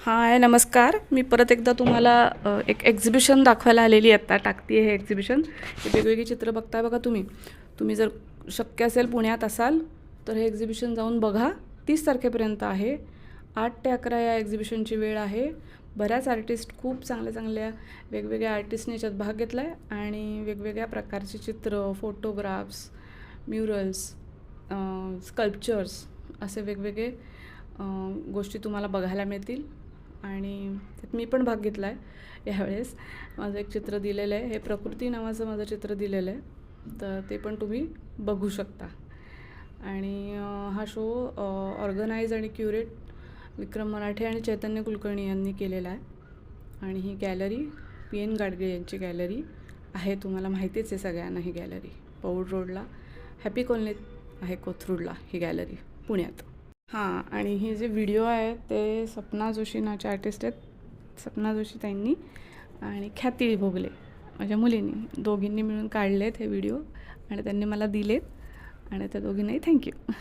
हाय नमस्कार. मी परत एकदा तुम्हाला एक एक्झिबिशन दाखवायला आलेली आहे. आता टाकते आहे हे एक्झिबिशन. हे वेगवेगळी चित्र बघताय बघा तुम्ही. तुम्ही जर शक्य असेल पुण्यात असाल तर हे एक्झिबिशन जाऊन बघा. 30 तारखेपर्यंत आहे. 8 ते 11 या एक्झिबिशनची वेळ आहे. बऱ्याच आर्टिस्ट खूप चांगल्या वेगवेगळ्या आर्टिस्टने याच्यात भाग घेतला आहे आणि वेगवेगळ्या प्रकारची चित्र, फोटोग्राफ्स, म्युरल्स, स्कल्पचर्स असे वेगवेगळे गोष्टी तुम्हाला बघायला मिळतील. आणि त्यात मी पण भाग घेतला आहे यावेळेस. माझं एक चित्र दिलेलं आहे. हे प्रकृती नावाचं माझं चित्र दिलेलं आहे, तर ते पण तुम्ही बघू शकता. आणि हा शो ऑर्गनाईज आणि क्युरेट विक्रम मराठे आणि चैतन्य कुलकर्णी यांनी केलेला आहे. आणि ही गॅलरी PN गाडगे यांची गॅलरी आहे. तुम्हाला माहितीच आहे सगळ्यांना ही गॅलरी. पौड रोडला हॅपी कॉलनीत आहे, कोथरूडला ही गॅलरी पुण्यात. हां, आणि हे जे व्हिडिओ आहे ते सपना जोशी नावाचे आर्टिस्ट आहेत. सपना जोशी त्यांनी आणि ख्याती भोगले माझ्या मुलींनी दोघींनी मिळून काढलेत हे व्हिडिओ आणि त्यांनी मला दिलेत आणि त्या दोघींनाही थँक्यू.